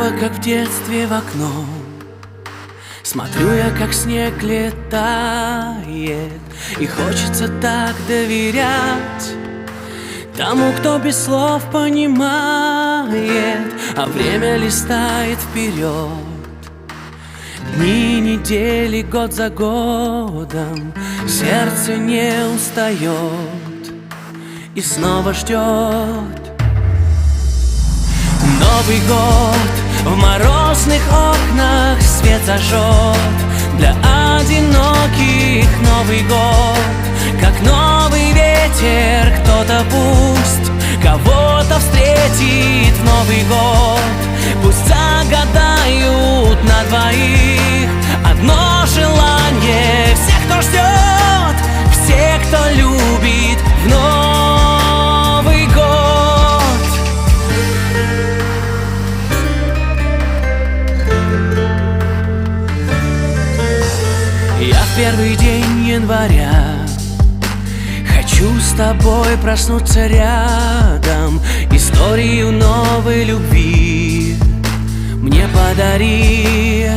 снова, как в детстве, в окно. Смотрю я, как снег летает, и хочется так доверять тому, кто без слов понимает, а время листает вперед. Дни, недели, год за годом, сердце не устает и снова ждет. Новый год в морозных окнах свет зажжет. Для одиноких Новый год, как новый ветер, кто-то пусть кого-то встретит в Новый год. Пусть загадают на двоих одно желание. Все, кто ждет, все, кто любит в Новый год. Я в первый день января хочу с тобой проснуться рядом. Историю новой любви мне подари.